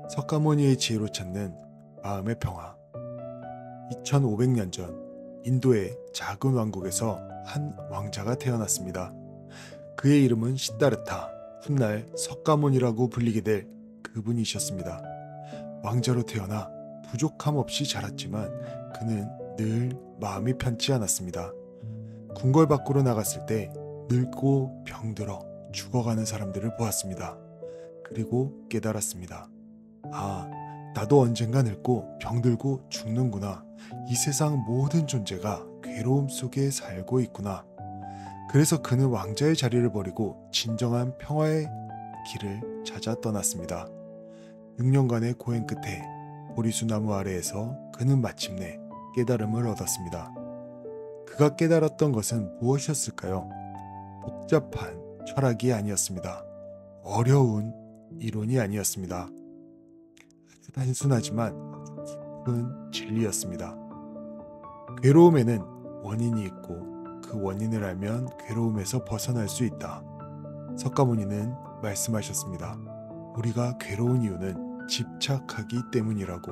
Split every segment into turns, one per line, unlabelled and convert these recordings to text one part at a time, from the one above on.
석가모니의 지혜로 찾는 마음의 평화. 2500년 전 인도의 작은 왕국에서 한 왕자가 태어났습니다. 그의 이름은 시다르타, 훗날 석가모니라고 불리게 될 그분이셨습니다. 왕자로 태어나 부족함 없이 자랐지만 그는 늘 마음이 편치 않았습니다. 궁궐 밖으로 나갔을 때 늙고 병들어 죽어가는 사람들을 보았습니다. 그리고 깨달았습니다. 아, 나도 언젠가 늙고 병들고 죽는구나. 이 세상 모든 존재가 괴로움 속에 살고 있구나. 그래서 그는 왕자의 자리를 버리고 진정한 평화의 길을 찾아 떠났습니다. 6년간의 고행 끝에 보리수 나무 아래에서 그는 마침내 깨달음을 얻었습니다. 그가 깨달았던 것은 무엇이었을까요? 복잡한 철학이 아니었습니다. 어려운 이론이 아니었습니다. 아주 단순하지만 깊은 진리였습니다. 괴로움에는 원인이 있고 그 원인을 알면 괴로움에서 벗어날 수 있다. 석가모니는 말씀하셨습니다. 우리가 괴로운 이유는 집착하기 때문이라고.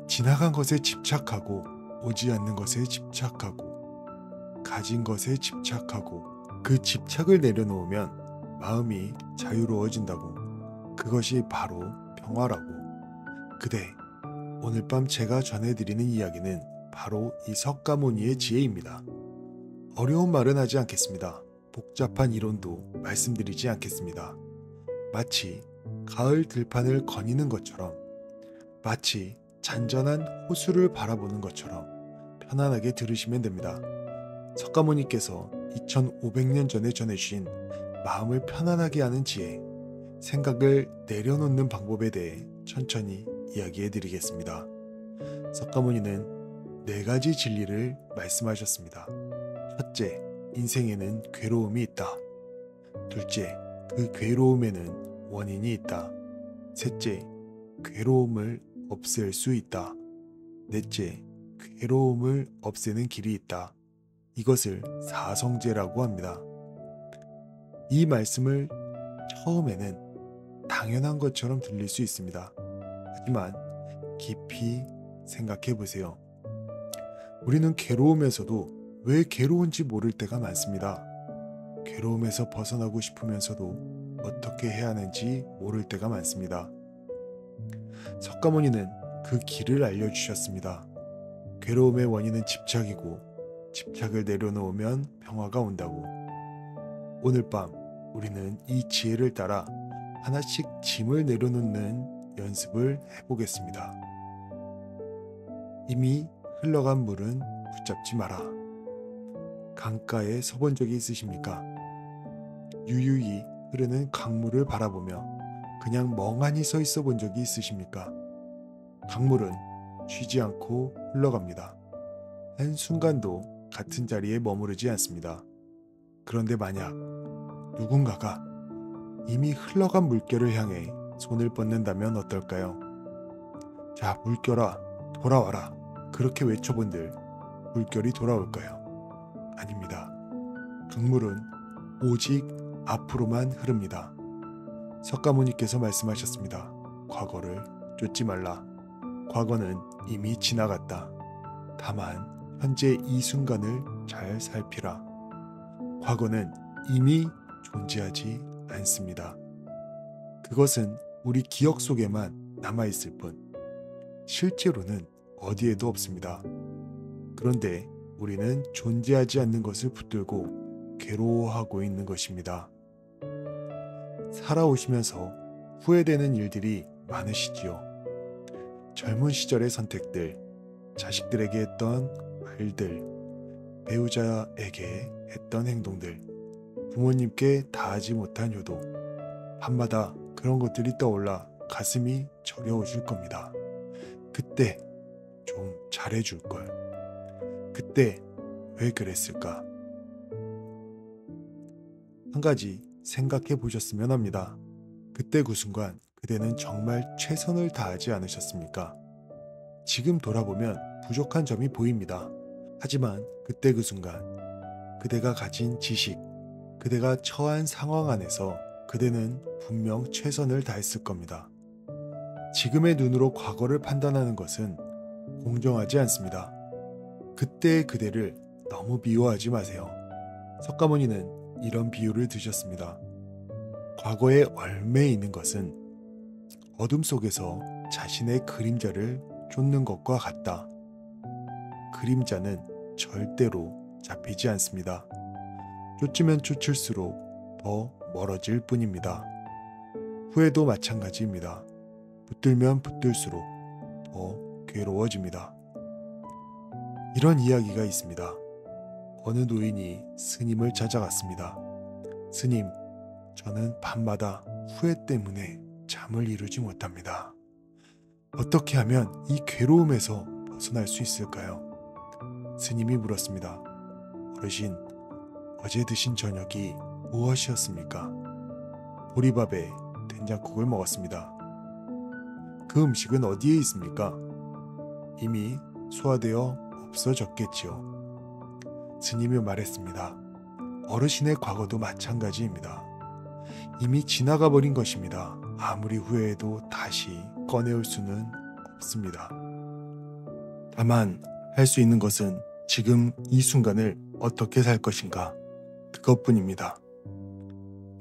지나간 것에 집착하고 오지 않는 것에 집착하고 가진 것에 집착하고 그 집착을 내려놓으면 마음이 자유로워진다고. 그것이 바로 평화라고. 그대, 오늘 밤 제가 전해드리는 이야기는 바로 이 석가모니의 지혜입니다. 어려운 말은 하지 않겠습니다. 복잡한 이론도 말씀드리지 않겠습니다. 마치 가을 들판을 거니는 것처럼, 마치 잔잔한 호수를 바라보는 것처럼 편안하게 들으시면 됩니다. 석가모니께서 2500년 전에 전해주신 마음을 편안하게 하는 지혜, 생각을 내려놓는 방법에 대해 천천히 이야기해 드리겠습니다. 석가모니는 4가지 진리를 말씀하셨습니다. 첫째, 인생에는 괴로움이 있다. 둘째, 그 괴로움에는 원인이 있다. 셋째, 괴로움을 없앨 수 있다. 넷째, 괴로움을 없애는 길이 있다. 이것을 사성제라고 합니다. 이 말씀을 처음에는 당연한 것처럼 들릴 수 있습니다. 하지만 깊이 생각해 보세요. 우리는 괴로우면서도 왜 괴로운지 모를 때가 많습니다. 괴로움에서 벗어나고 싶으면서도 어떻게 해야 하는지 모를 때가 많습니다. 석가모니는 그 길을 알려주셨습니다. 괴로움의 원인은 집착이고 집착을 내려놓으면 평화가 온다고. 오늘 밤 우리는 이 지혜를 따라 하나씩 짐을 내려놓는 연습을 해보겠습니다. 이미 흘러간 물은 붙잡지 마라. 강가에 서본 적이 있으십니까? 유유히 흐르는 강물을 바라보며 그냥 멍하니 서 있어 본 적이 있으십니까? 강물은 쉬지 않고 흘러갑니다. 한순간도 같은 자리에 머무르지 않습니다. 그런데 만약 누군가가 이미 흘러간 물결을 향해 손을 뻗는다면 어떨까요? 자, 물결아, 돌아와라. 그렇게 외쳐본들 물결이 돌아올까요? 아닙니다. 강물은 오직 앞으로만 흐릅니다. 석가모니께서 말씀하셨습니다. 과거를 쫓지 말라. 과거는 이미 지나갔다. 다만 현재 이 순간을 잘 살피라. 과거는 이미 존재하지 않습니다. 그것은 우리 기억 속에만 남아있을 뿐 실제로는 어디에도 없습니다. 그런데 우리는 존재하지 않는 것을 붙들고 괴로워하고 있는 것입니다. 살아오시면서 후회되는 일들이 많으시지요. 젊은 시절의 선택들, 자식들에게 했던 말들, 배우자에게 했던 행동들, 부모님께 다하지 못한 효도, 밤마다 그런 것들이 떠올라 가슴이 저려오실 겁니다. 그때 좀 잘해줄 걸. 그때 왜 그랬을까? 한 가지 생각해 보셨으면 합니다. 그때 그 순간 그대는 정말 최선을 다하지 않으셨습니까? 지금 돌아보면 부족한 점이 보입니다. 하지만 그때 그 순간 그대가 가진 지식, 그대가 처한 상황 안에서 그대는 분명 최선을 다했을 겁니다. 지금의 눈으로 과거를 판단하는 것은 공정하지 않습니다. 그때의 그대를 너무 미워하지 마세요. 석가모니는 이런 비유를 드셨습니다. 과거에 얽매여 있는 것은 어둠 속에서 자신의 그림자를 쫓는 것과 같다. 그림자는 절대로 잡히지 않습니다. 쫓으면 쫓을수록 더 멀어질 뿐입니다. 후회도 마찬가지입니다. 붙들면 붙들수록 더 괴로워집니다. 이런 이야기가 있습니다. 어느 노인이 스님을 찾아갔습니다. 스님, 저는 밤마다 후회 때문에 잠을 이루지 못합니다. 어떻게 하면 이 괴로움에서 벗어날 수 있을까요? 스님이 물었습니다. 어르신, 어제 드신 저녁이 무엇이었습니까? 보리밥에 된장국을 먹었습니다. 그 음식은 어디에 있습니까? 이미 소화되어 없어졌겠지요. 스님이 말했습니다. 어르신의 과거도 마찬가지입니다. 이미 지나가 버린 것입니다. 아무리 후회해도 다시 꺼내올 수는 없습니다. 다만 할 수 있는 것은 지금 이 순간을 어떻게 살 것인가, 그것뿐입니다.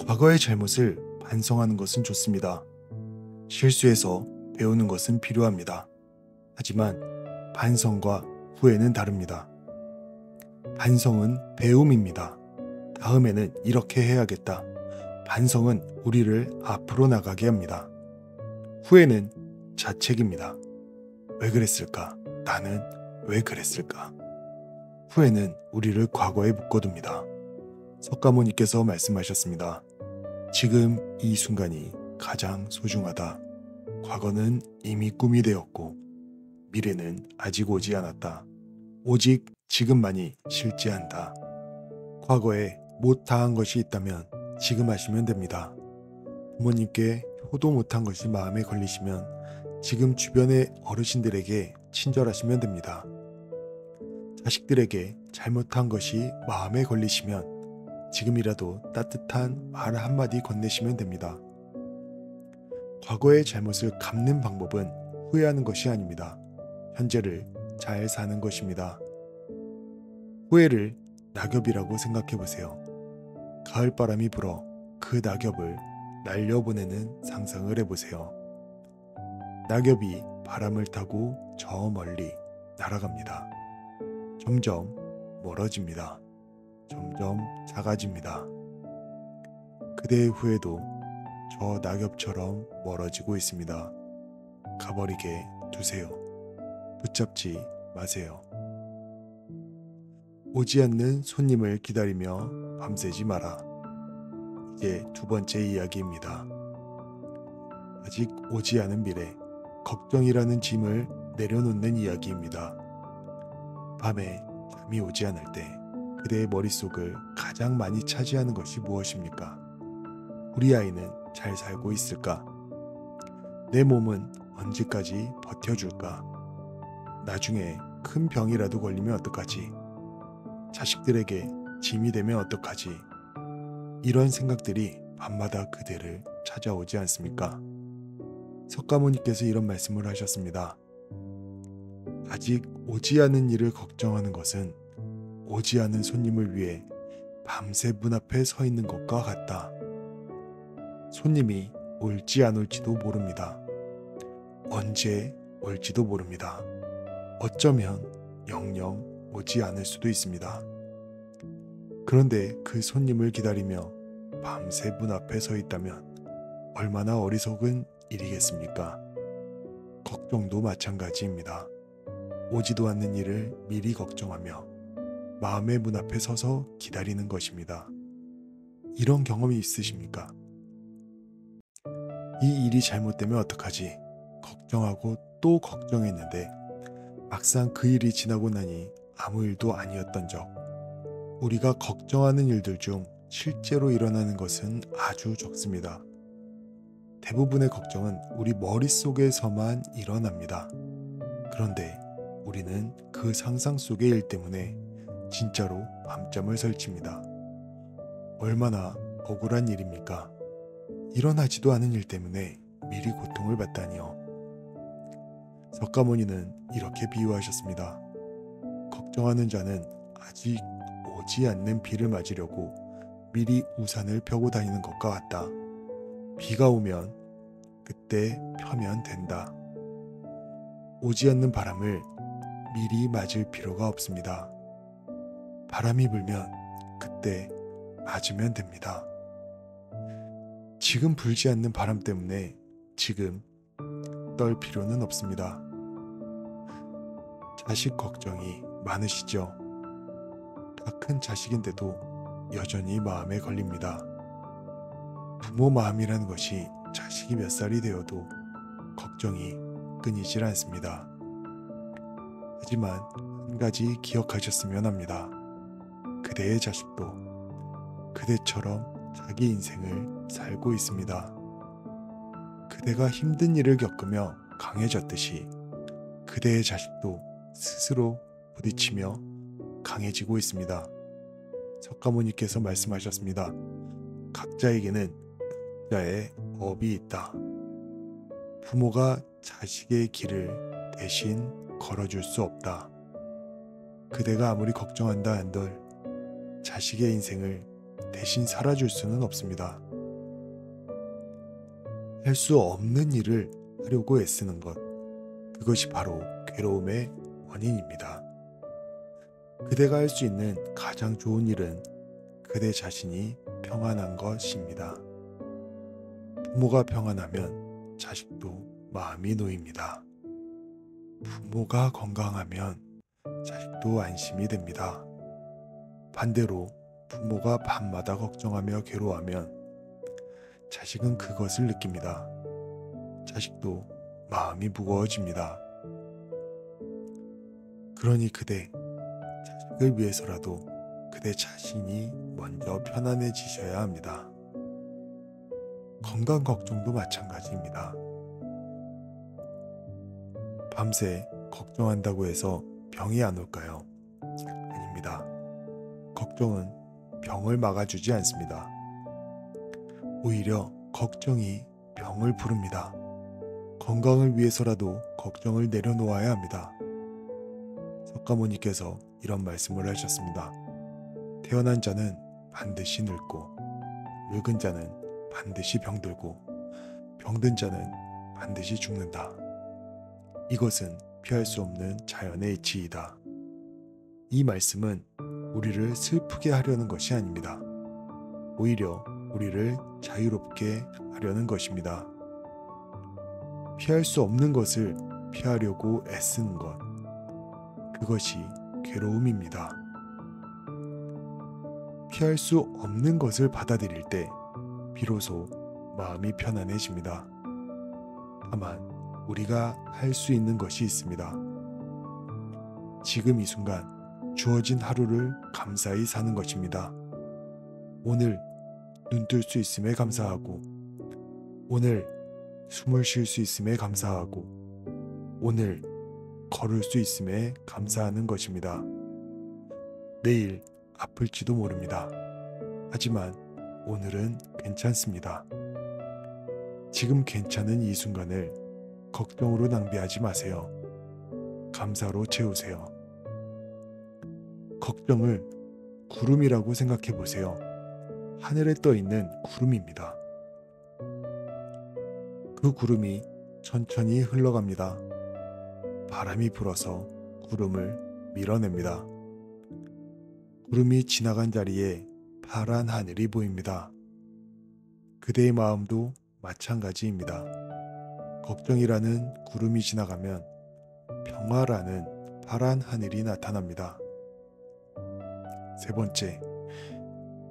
과거의 잘못을 반성하는 것은 좋습니다. 실수해서 배우는 것은 필요합니다. 하지만 반성과 후회는 다릅니다. 반성은 배움입니다. 다음에는 이렇게 해야겠다. 반성은 우리를 앞으로 나가게 합니다. 후회는 자책입니다. 왜 그랬을까? 나는 왜 그랬을까? 후회는 우리를 과거에 묶어둡니다. 석가모니께서 말씀하셨습니다. 지금 이 순간이 가장 소중하다. 과거는 이미 꿈이 되었고 미래는 아직 오지 않았다. 오직 지금만이 실제한다. 과거에 못다한 것이 있다면 지금 하시면 됩니다. 부모님께 효도 못한 것이 마음에 걸리시면 지금 주변의 어르신들에게 친절하시면 됩니다. 자식들에게 잘못한 것이 마음에 걸리시면 지금이라도 따뜻한 말 한마디 건네시면 됩니다. 과거의 잘못을 갚는 방법은 후회하는 것이 아닙니다. 현재를 잘 사는 것입니다. 후회를 낙엽이라고 생각해 보세요. 가을바람이 불어 그 낙엽을 날려보내는 상상을 해보세요. 낙엽이 바람을 타고 저 멀리 날아갑니다. 점점 멀어집니다. 점점 작아집니다. 그대의 후회도 저 낙엽처럼 멀어지고 있습니다. 가버리게 두세요. 붙잡지 마세요. 오지 않는 손님을 기다리며 밤새지 마라. 이제 두 번째 이야기입니다. 아직 오지 않은 미래, 걱정이라는 짐을 내려놓는 이야기입니다. 밤에 잠이 오지 않을 때 그대의 머릿속을 가장 많이 차지하는 것이 무엇입니까? 우리 아이는 잘 살고 있을까? 내 몸은 언제까지 버텨줄까? 나중에 큰 병이라도 걸리면 어떡하지? 자식들에게 짐이 되면 어떡하지? 이런 생각들이 밤마다 그대를 찾아오지 않습니까? 석가모니께서 이런 말씀을 하셨습니다. 아직 오지 않은 일을 걱정하는 것은 오지 않은 손님을 위해 밤새 문 앞에 서 있는 것과 같다. 손님이 올지 안 올지도 모릅니다. 언제 올지도 모릅니다. 어쩌면 영영 오지 않을 수도 있습니다. 그런데 그 손님을 기다리며 밤새 문 앞에 서 있다면 얼마나 어리석은 일이겠습니까? 걱정도 마찬가지입니다. 오지도 않는 일을 미리 걱정하며 마음의 문 앞에 서서 기다리는 것입니다. 이런 경험이 있으십니까? 이 일이 잘못되면 어떡하지? 걱정하고 또 걱정했는데 막상 그 일이 지나고 나니 아무 일도 아니었던 적. 우리가 걱정하는 일들 중 실제로 일어나는 것은 아주 적습니다. 대부분의 걱정은 우리 머릿속에서만 일어납니다. 그런데 우리는 그 상상 속의 일 때문에 진짜로 밤잠을 설칩니다. 얼마나 억울한 일입니까? 일어나지도 않은 일 때문에 미리 고통을 받다니요. 석가모니는 이렇게 비유하셨습니다. 걱정하는 자는 아직 오지 않는 비를 맞으려고 미리 우산을 펴고 다니는 것과 같다. 비가 오면 그때 펴면 된다. 오지 않는 바람을 미리 맞을 필요가 없습니다. 바람이 불면 그때 맞으면 됩니다. 지금 불지 않는 바람 때문에 지금 떨 필요는 없습니다. 자식 걱정이 많으시죠? 다 큰 자식인데도 여전히 마음에 걸립니다. 부모 마음이라는 것이 자식이 몇 살이 되어도 걱정이 끊이질 않습니다. 하지만 한 가지 기억하셨으면 합니다. 그대의 자식도 그대처럼 자기 인생을 살고 있습니다. 그대가 힘든 일을 겪으며 강해졌듯이 그대의 자식도 스스로 부딪히며 강해지고 있습니다. 석가모니께서 말씀하셨습니다. 각자에게는 각자의 업이 있다. 부모가 자식의 길을 대신 걸어줄 수 없다. 그대가 아무리 걱정한다 한들 자식의 인생을 대신 살아줄 수는 없습니다. 할 수 없는 일을 하려고 애쓰는 것, 그것이 바로 괴로움의 원인입니다. 그대가 할 수 있는 가장 좋은 일은 그대 자신이 평안한 것입니다. 부모가 평안하면 자식도 마음이 놓입니다. 부모가 건강하면 자식도 안심이 됩니다. 반대로 부모가 밤마다 걱정하며 괴로워하면 자식은 그것을 느낍니다. 자식도 마음이 무거워집니다. 그러니 그대 자식을 위해서라도 그대 자신이 먼저 편안해지셔야 합니다. 건강 걱정도 마찬가지입니다. 밤새 걱정한다고 해서 병이 안 올까요? 아닙니다. 걱정은 병을 막아주지 않습니다. 오히려 걱정이 병을 부릅니다. 건강을 위해서라도 걱정을 내려놓아야 합니다. 석가모니께서 이런 말씀을 하셨습니다. 태어난 자는 반드시 늙고, 늙은 자는 반드시 병들고, 병든 자는 반드시 죽는다. 이것은 피할 수 없는 자연의 이치이다. 이 말씀은 우리를 슬프게 하려는 것이 아닙니다. 오히려 우리를 자유롭게 하려는 것입니다. 피할 수 없는 것을 피하려고 애쓰는 것, 그것이 괴로움입니다. 피할 수 없는 것을 받아들일 때 비로소 마음이 편안해집니다. 다만 우리가 할 수 있는 것이 있습니다. 지금 이 순간 주어진 하루를 감사히 사는 것입니다. 오늘 눈 뜰 수 있음에 감사하고, 오늘 숨을 쉴 수 있음에 감사하고, 오늘 걸을 수 있음에 감사하는 것입니다. 내일 아플지도 모릅니다. 하지만 오늘은 괜찮습니다. 지금 괜찮은 이 순간을 걱정으로 낭비하지 마세요. 감사로 채우세요. 걱정을 구름이라고 생각해 보세요. 하늘에 떠 있는 구름입니다. 그 구름이 천천히 흘러갑니다. 바람이 불어서 구름을 밀어냅니다. 구름이 지나간 자리에 파란 하늘이 보입니다. 그대의 마음도 마찬가지입니다. 걱정이라는 구름이 지나가면 평화라는 파란 하늘이 나타납니다. 세 번째,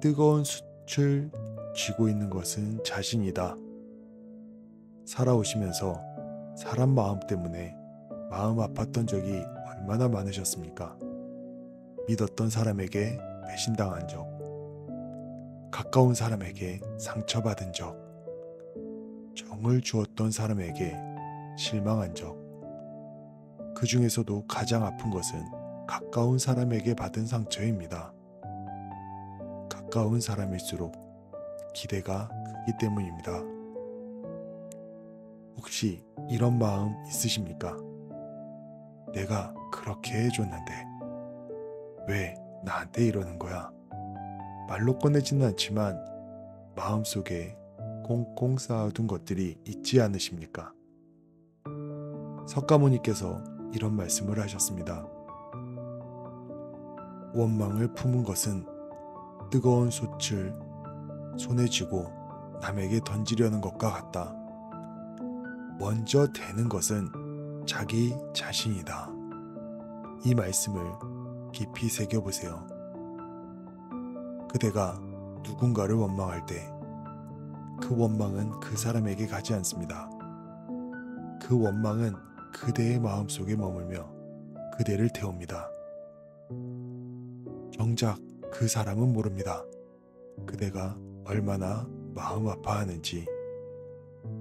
뜨거운 숯을 쥐고 있는 것은 자신이다. 살아오시면서 사람 마음 때문에 마음 아팠던 적이 얼마나 많으셨습니까? 믿었던 사람에게 배신당한 적, 가까운 사람에게 상처받은 적, 정을 주었던 사람에게 실망한 적, 그 중에서도 가장 아픈 것은 가까운 사람에게 받은 상처입니다. 가까운 사람일수록 기대가 크기 때문입니다. 혹시 이런 마음 있으십니까? 내가 그렇게 해줬는데 왜 나한테 이러는 거야? 말로 꺼내지는 않지만 마음속에 꽁꽁 쌓아둔 것들이 있지 않으십니까? 석가모니께서 이런 말씀을 하셨습니다. 원망을 품은 것은 뜨거운 솥을 손에 쥐고 남에게 던지려는 것과 같다. 먼저 되는 것은 자기 자신이다. 이 말씀을 깊이 새겨보세요. 그대가 누군가를 원망할 때 그 원망은 그 사람에게 가지 않습니다. 그 원망은 그대의 마음속에 머물며 그대를 태웁니다. 정작 그 사람은 모릅니다. 그대가 얼마나 마음 아파하는지.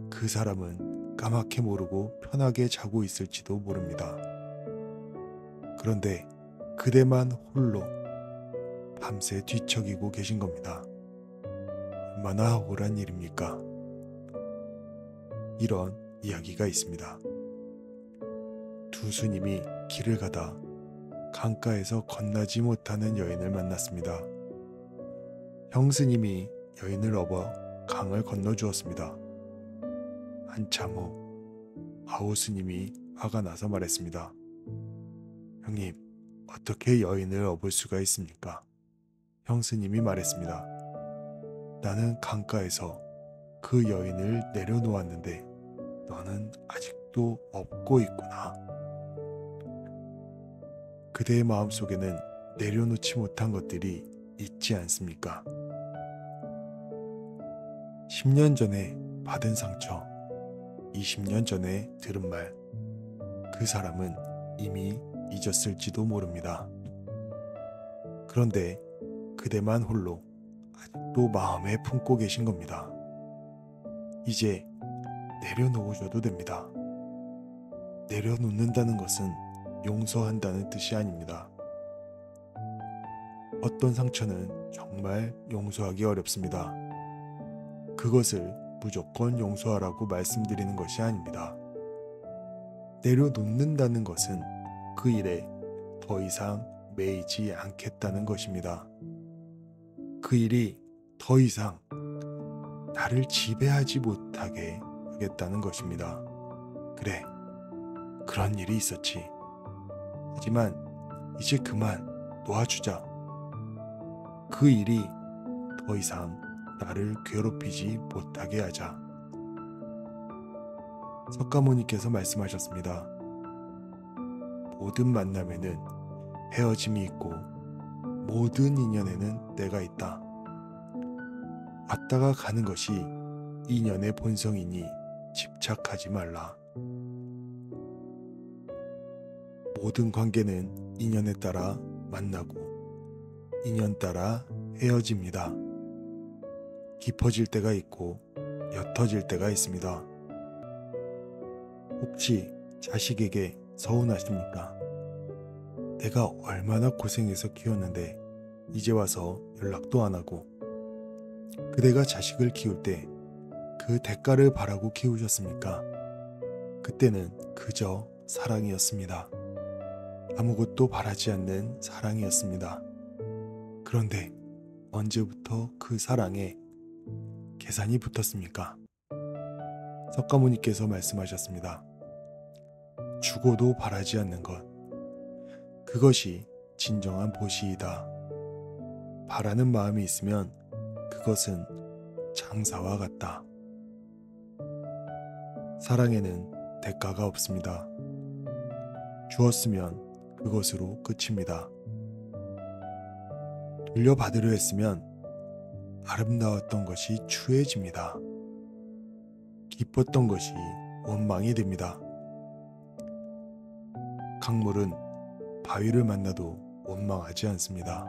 그 사람은 까맣게 모르고 편하게 자고 있을지도 모릅니다. 그런데 그대만 홀로 밤새 뒤척이고 계신 겁니다. 얼마나 억울한 일입니까? 이런 이야기가 있습니다. 두 스님이 길을 가다 강가에서 건너지 못하는 여인을 만났습니다. 형 스님이 여인을 업어 강을 건너주었습니다. 한참 후 아우 스님이 화가 나서 말했습니다. 형님, 어떻게 여인을 업을 수가 있습니까? 형 스님이 말했습니다. 나는 강가에서 그 여인을 내려놓았는데 너는 아직도 업고 있구나. 그대의 마음속에는 내려놓지 못한 것들이 있지 않습니까? 10년 전에 받은 상처, 20년 전에 들은 말, 그 사람은 이미 잊었을지도 모릅니다. 그런데 그대만 홀로 아직도 마음에 품고 계신 겁니다. 이제 내려놓으셔도 됩니다. 내려놓는다는 것은 용서한다는 뜻이 아닙니다. 어떤 상처는 정말 용서하기 어렵습니다. 그것을 무조건 용서하라고 말씀드리는 것이 아닙니다. 내려놓는다는 것은 그 일에 더 이상 매이지 않겠다는 것입니다. 그 일이 더 이상 나를 지배하지 못하게 하겠다는 것입니다. 그래, 그런 일이 있었지. 하지만 이제 그만 놓아주자. 그 일이 더 이상 나를 괴롭히지 못하게 하자. 석가모니께서 말씀하셨습니다. 모든 만남에는 헤어짐이 있고 모든 인연에는 때가 있다. 왔다가 가는 것이 인연의 본성이니 집착하지 말라. 모든 관계는 인연에 따라 만나고 인연 따라 헤어집니다. 깊어질 때가 있고 옅어질 때가 있습니다. 혹시 자식에게 서운하십니까? 내가 얼마나 고생해서 키웠는데 이제 와서 연락도 안 하고. 그대가 자식을 키울 때 그 대가를 바라고 키우셨습니까? 그때는 그저 사랑이었습니다. 아무것도 바라지 않는 사랑이었습니다. 그런데 언제부터 그 사랑에 계산이 붙었습니까? 석가모니께서 말씀하셨습니다. 죽어도 바라지 않는 것, 그것이 진정한 보시이다. 바라는 마음이 있으면 그것은 장사와 같다. 사랑에는 대가가 없습니다. 주었으면 그것으로 끝입니다. 돌려받으려 했으면 아름다웠던 것이 추해집니다. 기뻤던 것이 원망이 됩니다. 강물은 바위를 만나도 원망하지 않습니다.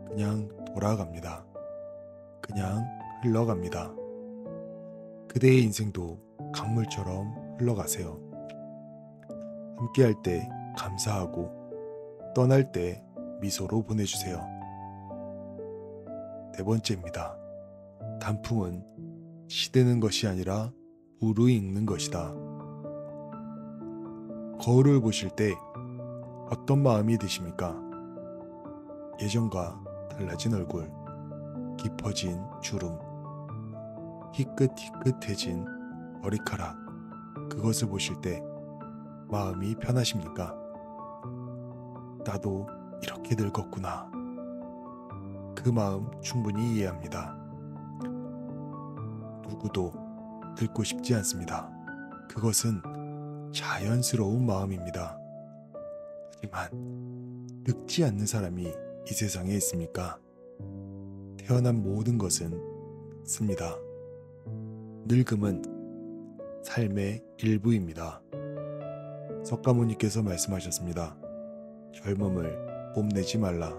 그냥 돌아갑니다. 그냥 흘러갑니다. 그대의 인생도 강물처럼 흘러가세요. 함께할 때 감사하고 떠날 때 미소로 보내주세요. 네 번째입니다. 단풍은 시드는 것이 아니라 무르익는 것이다. 거울을 보실 때 어떤 마음이 드십니까? 예전과 달라진 얼굴, 깊어진 주름, 희끗희끗해진 머리카락, 그것을 보실 때 마음이 편하십니까? 나도 이렇게 늙었구나. 그 마음 충분히 이해합니다. 누구도 늙고 싶지 않습니다. 그것은 자연스러운 마음입니다. 하지만 늙지 않는 사람이 이 세상에 있습니까? 태어난 모든 것은 늙습니다. 늙음은 삶의 일부입니다. 석가모니께서 말씀하셨습니다. 젊음을 뽐내지 말라.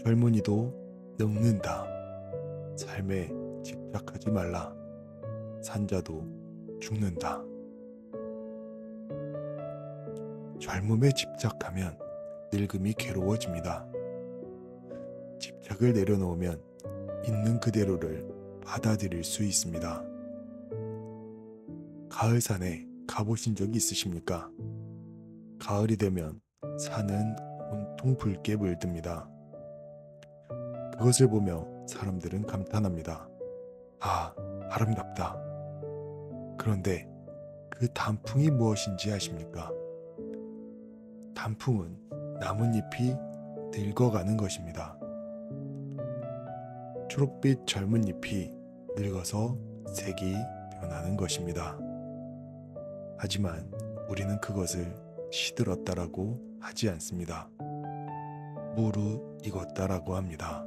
젊은이도 늙는다. 삶에 집착하지 말라. 산자도 죽는다. 젊음에 집착하면 늙음이 괴로워집니다. 집착을 내려놓으면 있는 그대로를 받아들일 수 있습니다. 가을산에 가보신 적이 있으십니까? 가을이 되면 산은 온통 붉게 물듭니다. 그것을 보며 사람들은 감탄합니다. 아, 아름답다. 그런데 그 단풍이 무엇인지 아십니까? 단풍은 나뭇잎이 늙어가는 것입니다. 초록빛 젊은 잎이 늙어서 색이 변하는 것입니다. 하지만 우리는 그것을 시들었다라고 하지 않습니다. 무르익었다라고 합니다.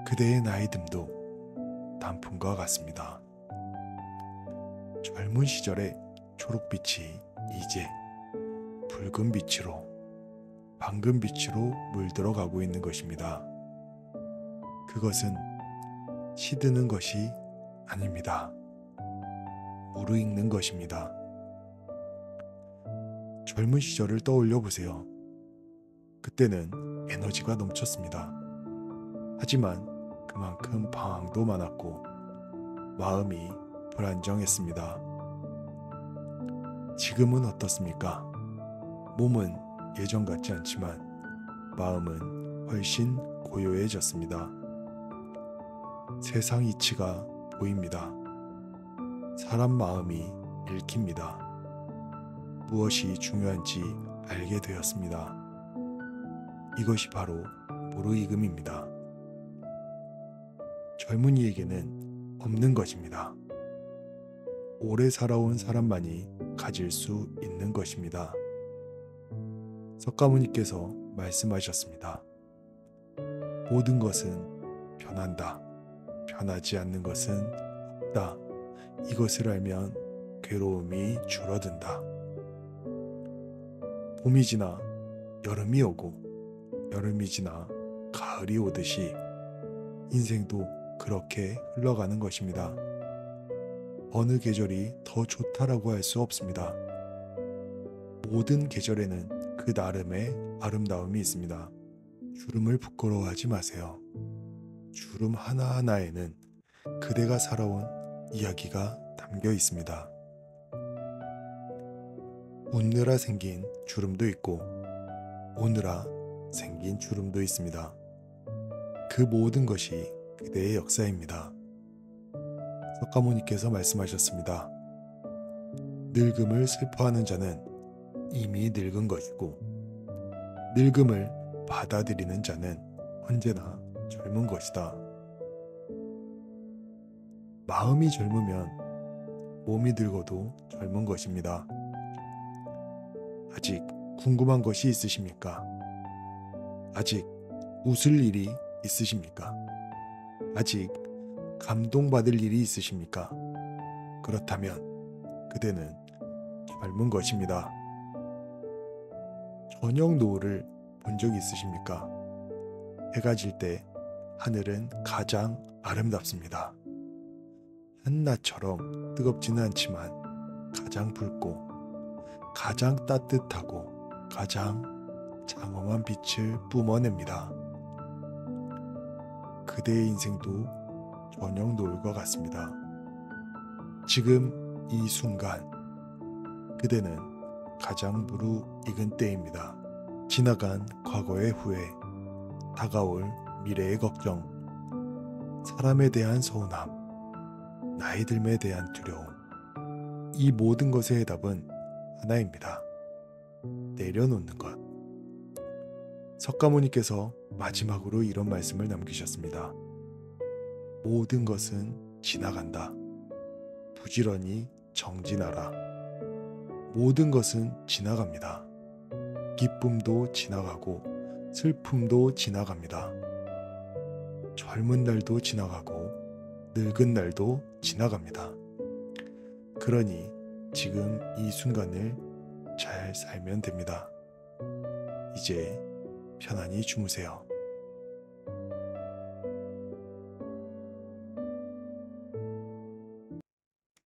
그대의 나이듦도 단풍과 같습니다. 젊은 시절의 초록빛이 이제 붉은 빛으로, 밝은 빛으로 물들어가고 있는 것입니다. 그것은 시드는 것이 아닙니다. 무르익는 것입니다. 젊은 시절을 떠올려 보세요. 그때는 에너지가 넘쳤습니다. 하지만 그만큼 방황도 많았고 마음이 불안정했습니다. 지금은 어떻습니까? 몸은 예전 같지 않지만 마음은 훨씬 고요해졌습니다. 세상 이치가 보입니다. 사람 마음이 읽힙니다. 무엇이 중요한지 알게 되었습니다. 이것이 바로 무르익음입니다. 젊은이에게는 없는 것입니다. 오래 살아온 사람만이 가질 수 있는 것입니다. 석가모니께서 말씀하셨습니다. 모든 것은 변한다. 변하지 않는 것은 없다. 이것을 알면 괴로움이 줄어든다. 봄이 지나 여름이 오고 여름이 지나 가을이 오듯이 인생도 그렇게 흘러가는 것입니다. 어느 계절이 더 좋다라고 할 수 없습니다. 모든 계절에는 그 나름의 아름다움이 있습니다. 주름을 부끄러워하지 마세요. 주름 하나하나에는 그대가 살아온 이야기가 담겨 있습니다. 웃느라 생긴 주름도 있고 오느라 생긴 주름도 있습니다. 그 모든 것이 그대의 역사입니다. 석가모니께서 말씀하셨습니다. 늙음을 슬퍼하는 자는 이미 늙은 것이고 늙음을 받아들이는 자는 언제나 젊은 것이다. 마음이 젊으면 몸이 늙어도 젊은 것입니다. 아직 궁금한 것이 있으십니까? 아직 웃을 일이 있으십니까? 아직 감동받을 일이 있으십니까? 그렇다면 그대는 젊은 것입니다. 저녁 노을을 본 적 있으십니까? 해가 질 때 하늘은 가장 아름답습니다. 한낮처럼 뜨겁지는 않지만 가장 붉고 가장 따뜻하고 가장 장엄한 빛을 뿜어냅니다. 그대의 인생도 저녁 노을과 같습니다. 지금 이 순간 그대는 가장 무르익은 때입니다. 지나간 과거의 후회, 다가올 미래의 걱정, 사람에 대한 서운함, 나이 듦에 대한 두려움. 이 모든 것의 해답은 하나입니다. 내려놓는 것. 석가모니께서 마지막으로 이런 말씀을 남기셨습니다. 모든 것은 지나간다. 부지런히 정진하라. 모든 것은 지나갑니다. 기쁨도 지나가고 슬픔도 지나갑니다. 젊은 날도 지나가고 늙은 날도 지나갑니다. 그러니 지금 이 순간을 잘 살면 됩니다. 이제 편안히 주무세요.